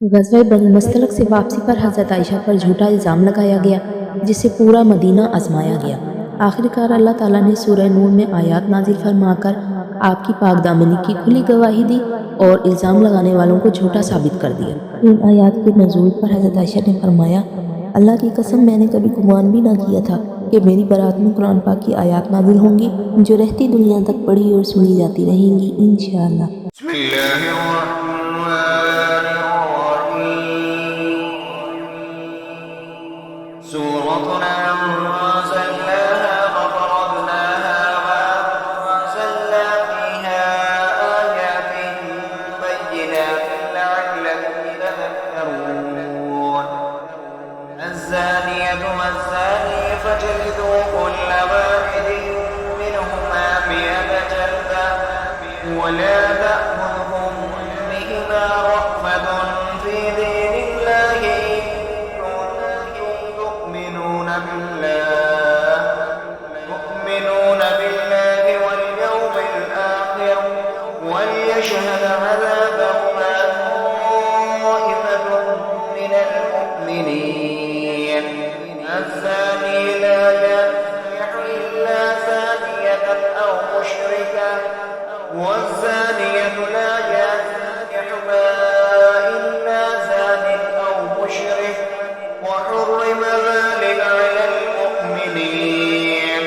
ग़ज़वा बनी मुस्तलिक़ से वापसी पर हज़रत आयशा पर झूठा इल्ज़ाम लगाया गया, जिससे पूरा मदीना आज़माया गया। आखिरकार अल्लाह ताला ने सूरह नूर में आयत नाज़िल फरमाकर आपकी पाकदामनी की खुली गवाही दी और इल्ज़ाम लगाने वालों को झूठा साबित कर दिया। इन आयत के नज़ूल पर हज़रत आयशा ने फरमाया, अल्लाह की कसम मैंने कभी गुमान भी ना किया था कि मेरी बारात में कुरान पाक की आयत नाज़िल होंगी, जो रहती दुनिया तक पढ़ी और सुनी जाती रहेंगी इंशाअल्लाह। الزانية والزاني فاجلدوا كل واحد منهما 100 جلدة ولا تأخذكم بهما رأفة في دين الله إن كنتم تؤمنون بالله واليوم الآخر وليشهد عذابهما طائفة من المؤمنين. الزاني لا ينكح إلا زانية أو مشركة والزانية لا ينكحها إلا زان أو مشرك وحرم ذلك على المؤمنين.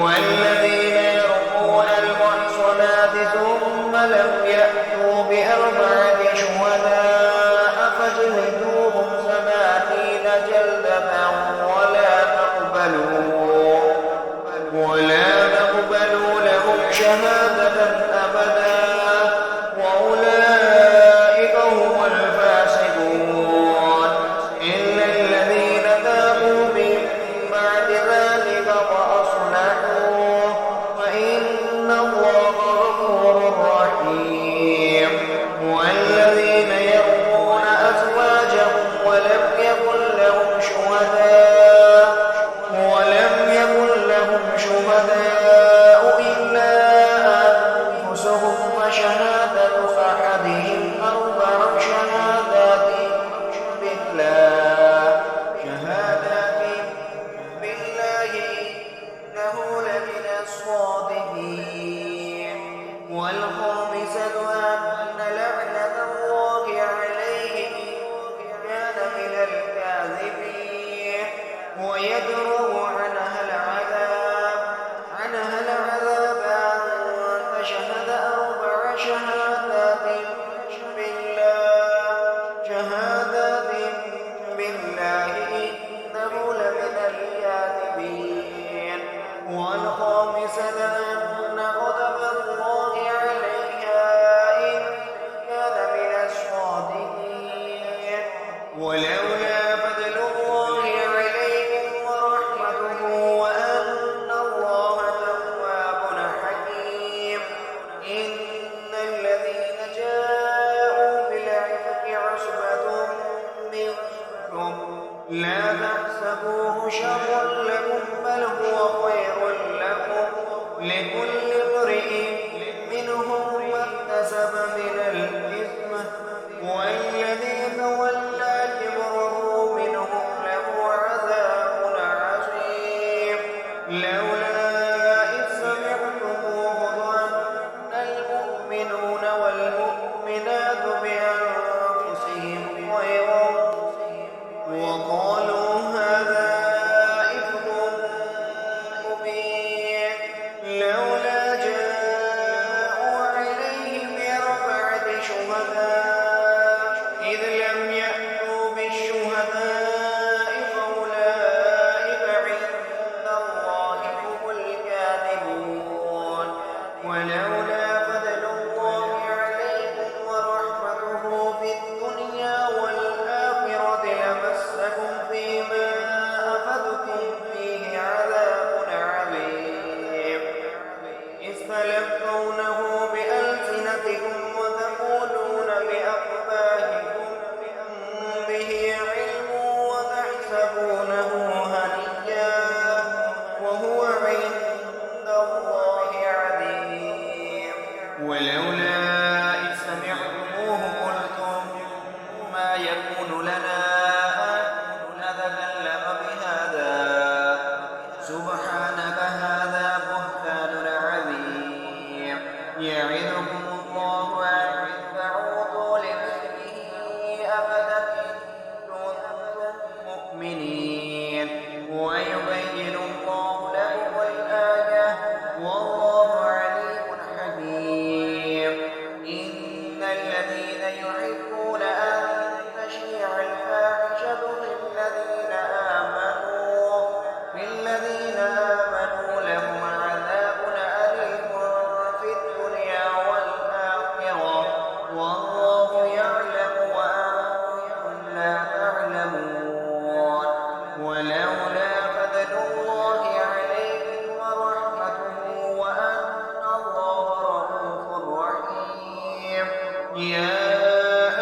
والذين يرمون المحصنات ثم لم يأتوا ب4 شهداء فاجلدوهم 80 جلدة ولا تقبلوا لهم شهادة أبدا وأولئك هم الفاسقون إلا الذين تابوا من بعد ذلك وأصلحوا فإن الله غفور رحيم. والذين يرمون أزواجهم ولم يكن لهم شهداء إلا أنفسهم فشهادة أحدهم 4 شهادات بالله إنه لمن الصادقين. والخامسة أن لعنة الله عليه إن كان من الكاذبين ويدرؤ عنها العذاب أن تشهد 4 شهادات بالله إنه لمن الكاذبين. والخامسة أن غضب الله عليها إن كان من الصادقين. ولولا فضل الله عليكم ورحمته وأن الله تواب حكيم. إن الذين جاءوا بالعفك عصبة منكم لا تحسبوه شرا لكم بل هو خير لكم لكل امرئ منهم ما اكتسب من الإثم والذي تولى كبره منهم له عذاب عظيم. لولا إذ سمعتموه ظن المؤمنون والمؤمنات بأنفسهم خيرا وقالوا هذا إفك مبين. لولا يكون لنا أن نتكلم بهذا سبحانك هذا بهتان عظيم يعظكم الله أن تعودوا لمثله أبدا إن كنتم مؤمنين ويبين الله لكم الآية والله عليم حكيم إن الذين يحبون أن تشيع الفاحشة في الذين آمنوا لهم عذاب أليم في الدنيا والآخرة والله يعلم وأنتم لا تعلمون ولولا فضل الله عليكم ورحمته وأن الله رؤوف رحيم يا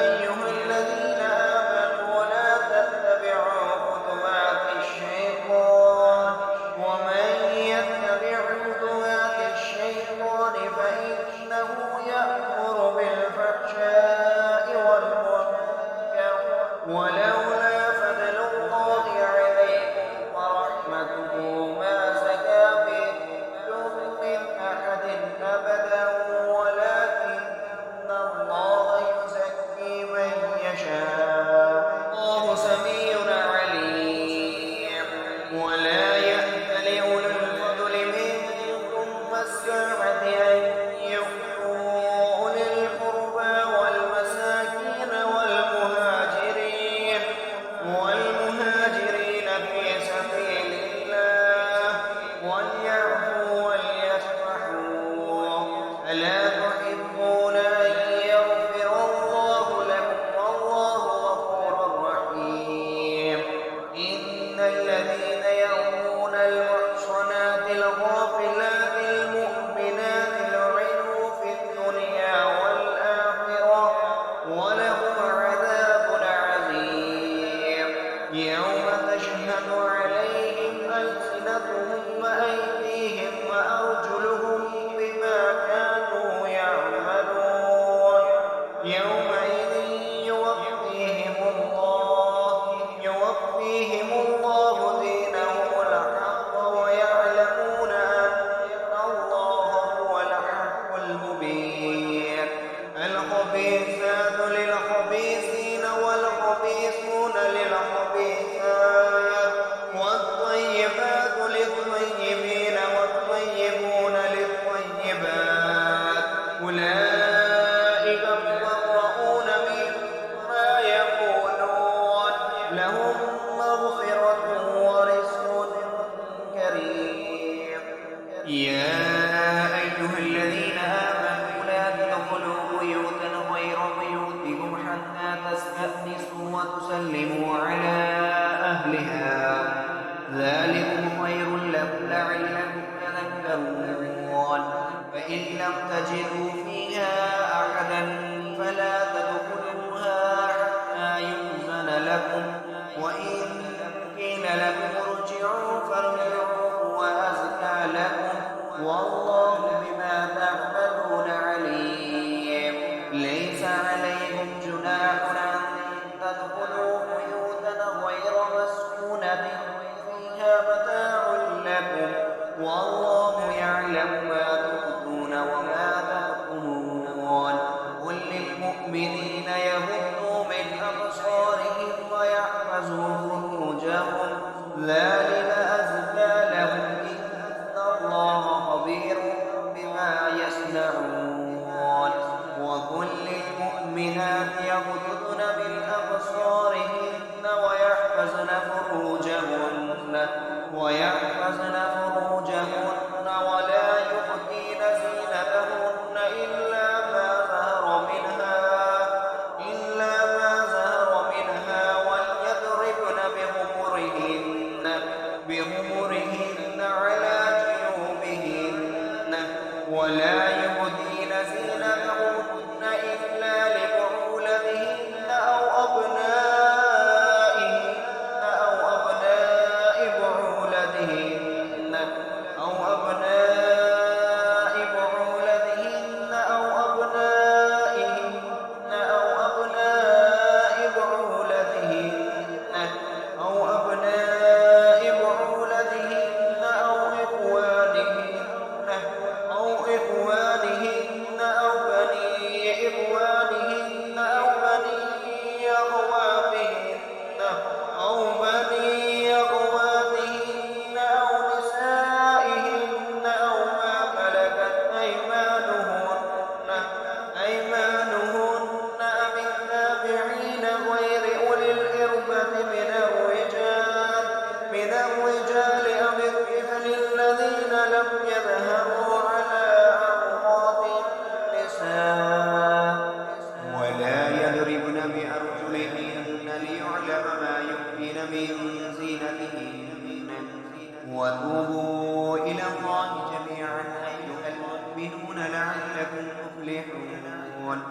أيها الذين آمنوا لا تتبعوا خطوات الشيطان ومن يتبع خطوات الشيطان فإنه يأمر بالفحشاء والمنكر ولولا فضل الله عليكم ورحمته ما زكى منكم من أحد أبدا ولكن الله يزكي من يشاء الله سميع عليم ولا يأتل أولو الفضل منكم والسعة أن يؤتوا أولي القربى والمساكين والمهاجرين في سبيل الله وليعفوا وليصفحوا ألا تحبون أن يغفر الله لكم والله غفور رحيم إن الذين يرمون المحصنات الغافلات المؤمنات لعنوا في الدنيا والآخرة ولهم عذاب عظيم يوم تشهد عليهم ألسنتهم وأيديهم وأرجلهم بما كانوا يعملون يومئذ يوفيهم الله دينهم الحق ويعلمون أن الله هو الحق المبين الخبيثات للخبيثين والخبيثون للخبيثات والطيبات للطيبين والطيبون للطيبات أولئك مبرؤون مما يقولون لهم مغفرة ورزق كريم يا أيها الذين آمنوا لا تدخلوا بيوتا غير بيوتكم حتى تستأنسوا وتسلموا على أهلها ذلكم خير لكم لعلكم تذكرون فإن لم تجدوا فيها أحدا فلا تدخلوها حتى يؤذن لكم وإن قيل لكم ارجعوا فارجعوا هو أزكى لكم والله بما تعملون عليم ليس عليكم جناح أن تدخلوا بيوتا وتوبوا إلى الله جميعا أيها المؤمنون لعلكم تفلحون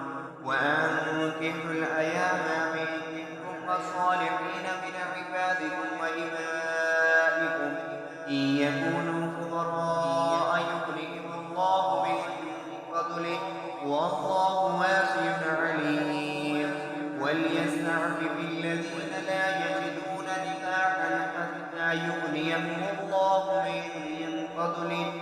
وأنكحوا الأيام منكم والصالحين من عبادكم وإمائكم إن يكونوا فقراء يغنيهم الله من فضله والله واسع عليم وليستعفف الذين لا يجدون نكاحا حتى يغنيهم الله من فضله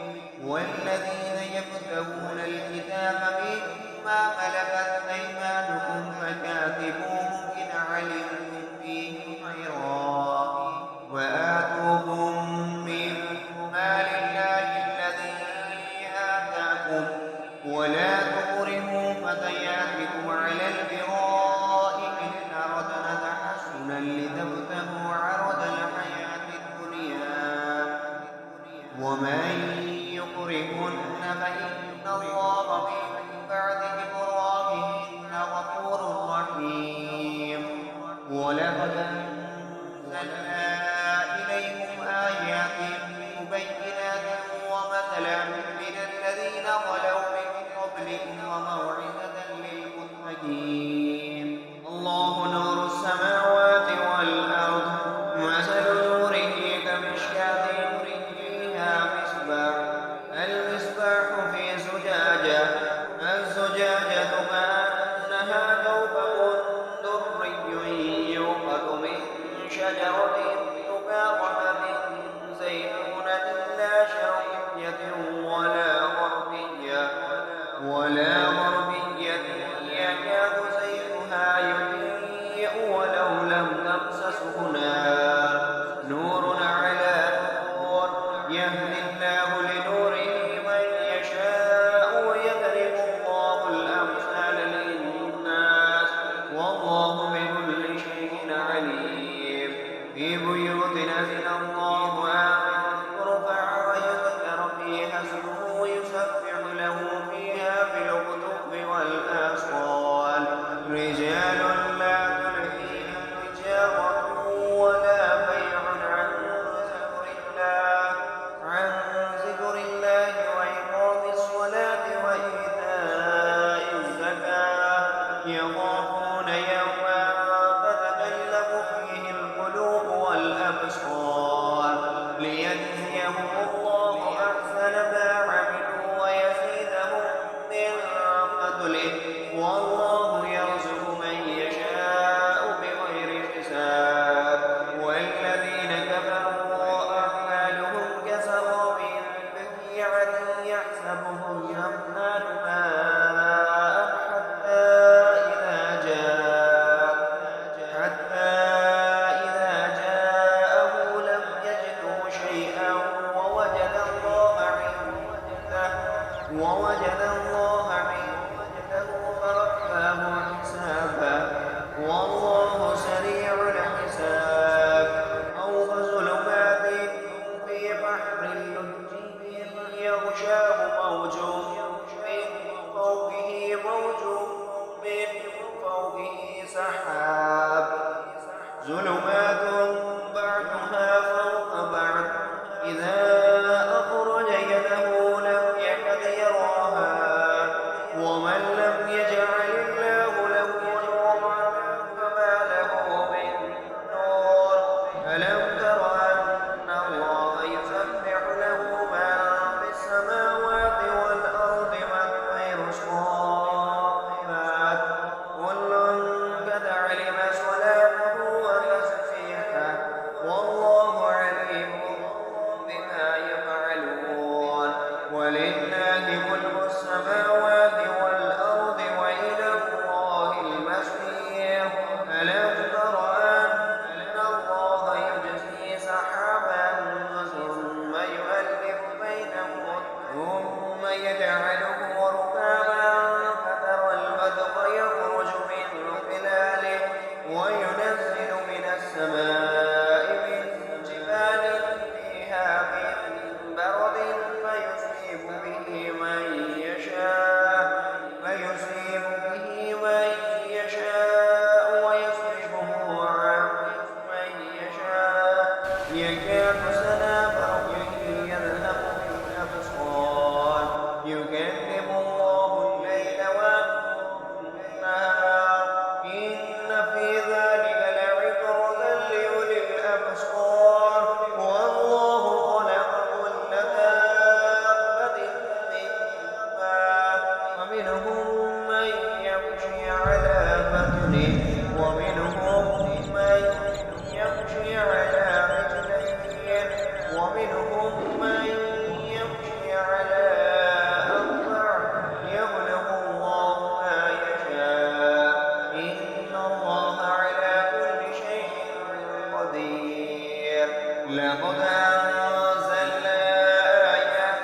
والذين يبتغون الكتاب مما ملكت أيمانكم فكاتبوهم إن علمتم فيهم خيرا وآتوهم من مال الله الذي آتاكم ولا تكرهوا فتياتكم على البغاء إن أردنا تحسنا لتبتغوا عرض الحياة الدنيا ومن يكرهن فإن الله من بعد إكراههن غفور رحيم ولقد أنزلنا إليكم آيات مبينات ومثلا من الذين خلوا من قبلهم وموعظة للمتقين الله نور السماوات والأرض مثل نوره كمشكاة فيها مصباح المصباح في زجاجة الزجاجة كأنها كوكب دري يوقد من لقد أنزلنا آيات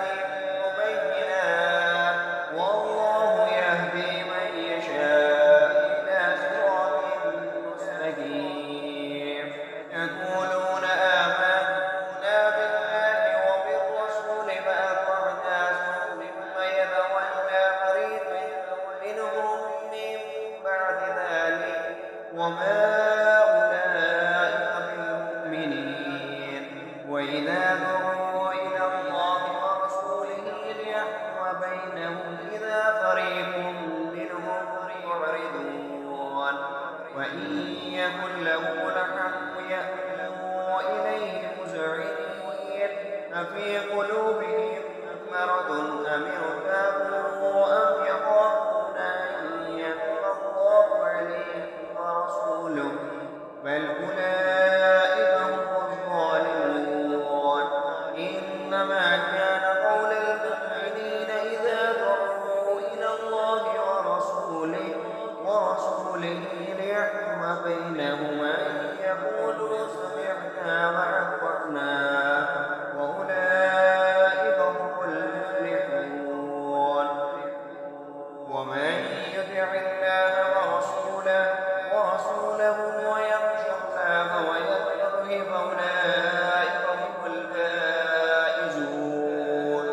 مبينات والله يهدي من يشاء إلى صراط مستقيم يقولون آمنا بالله وبالرسول فأطعنا ثم يتولى فريق منهم من بعد ذلك وما أولئك بالمؤمنين وإذا دعوا إلى الله ورسوله ليحكم بينهم إذا فريق منهم معرضون وإن يكن لهم الحق يأتوا إليه مذعنين أفي قلوبهم مرض أم ارتابوا أم يخافون أن يحكم الله عليهم ورسوله بل أولئك هم الظالمون إنما كان قول المؤمنين إذا دعوا إلى الله ورسوله ليحكم بينهم أن يقولوا سمعنا وأطعنا وأولئك هم المفلحون ومن يطع الله ورسوله ويخشى الله ويتقه فأولئك هم الفائزون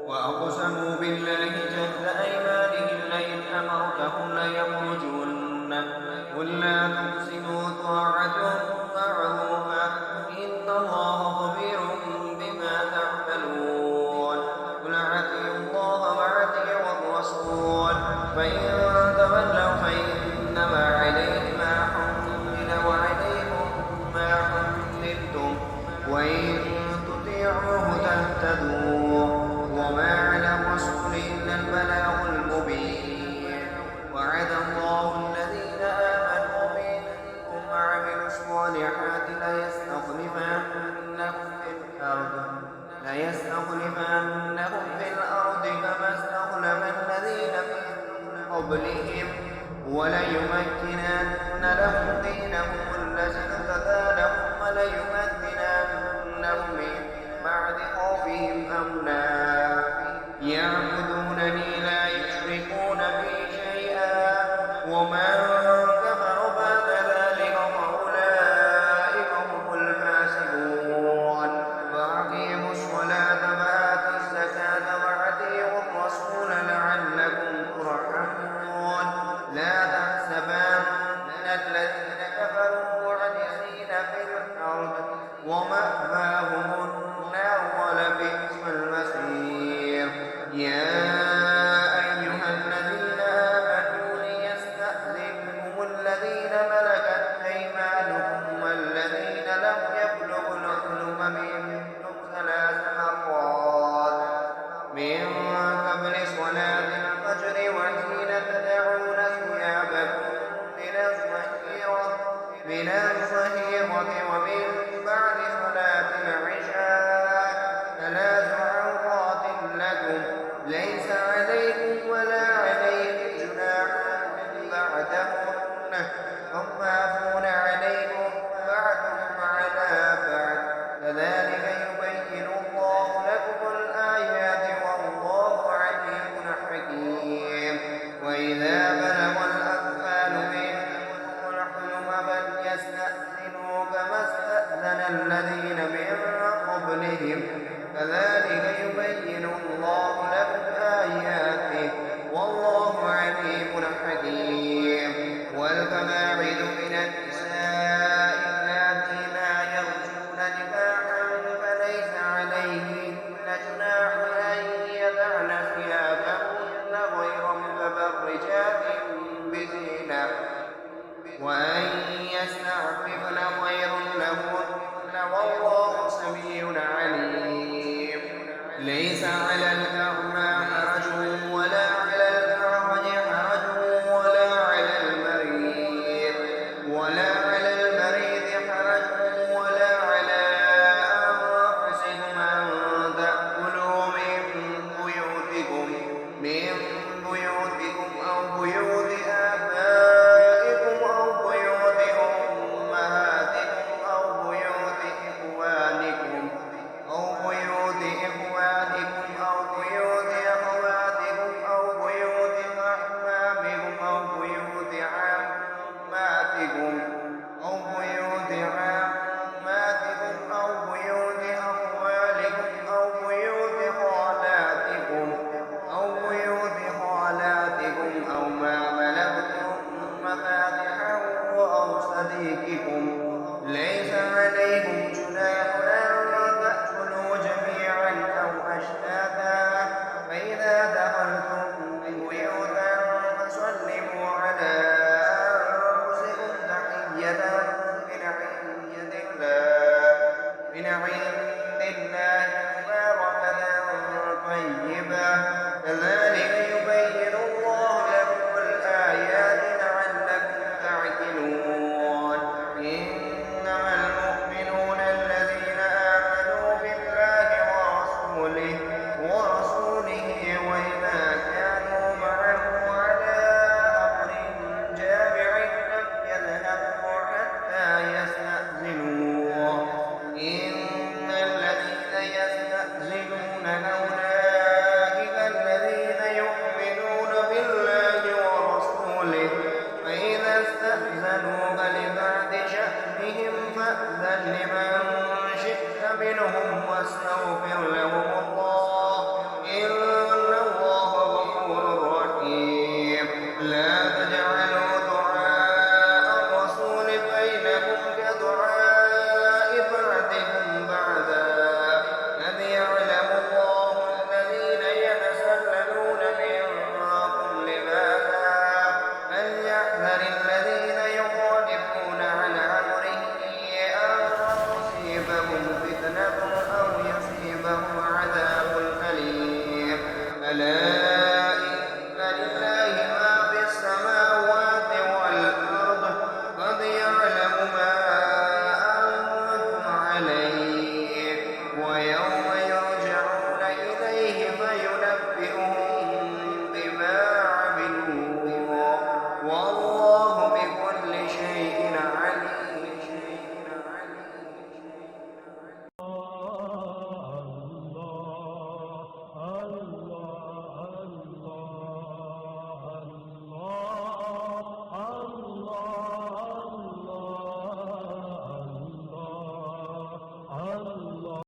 وأقسموا بالله جهد أيمانهم لئن أمرتهم ليخرجن قل لا تقسموا طاعة معروفة إن الله خبير بما تعملون قل أطيعوا الله وأطيعوا الرسول فإن تولوا فإنما عليه ما حمل وعليكم ما حملتم وإن تطيعوه تهتدوا وما على الرسول إلا البلاغ المبين وعد الله الذين آمنوا منكم وعملوا الصالحات ليستخلفنهم في الأرض كما استخلف الذين من قبلهم وليمكنن لهم دينهم الذي ارتضى لهم وليمكننهم من بعد خوفهم أمنا يعبدونني لا يشركون بي شيئا ومن كفر بعد ذلك فأولئك هم الفاسقون وأقيموا الصلاة وآتوا الزكاة وأطيعوا الرسول لعلكم ترحمون لا تحسبن الذين كفروا معجزين في الأرض ومأواهم النار ولبئس المصير يا أيها الذين آمنوا ليستأذنكم الذين ملكت أيمانكم والذين لم يبلغوا الحلم منكم 3 مرات من قبل صلاة الفجر وحين تدعون ثيابكم من الظهيرة ومن بعد صلاة العشاء 3 عورات لكم ليس عليكم ولا عليهم جناح بعدهن طوافون عليكم بعضكم على بعض كذلك يبين الله لكم الآيات والله عليم حكيم وإذا بلغ الأطفال منكم الحلم فليستأذنوا كما استأذن الذين من قبلهم كذلك يبين الله لكم آياته والله عليم حكيم والقواعد من النساء اللاتي لا يرجون نكاحا فليس عليهن جناح أن يضعن ثيابهن غير متبرجات بزينة وأن يستعففن خير لهن والله سميع عليم ليس على الأعمى حرج ولا على الأعرج حرج ولا على المريض ولا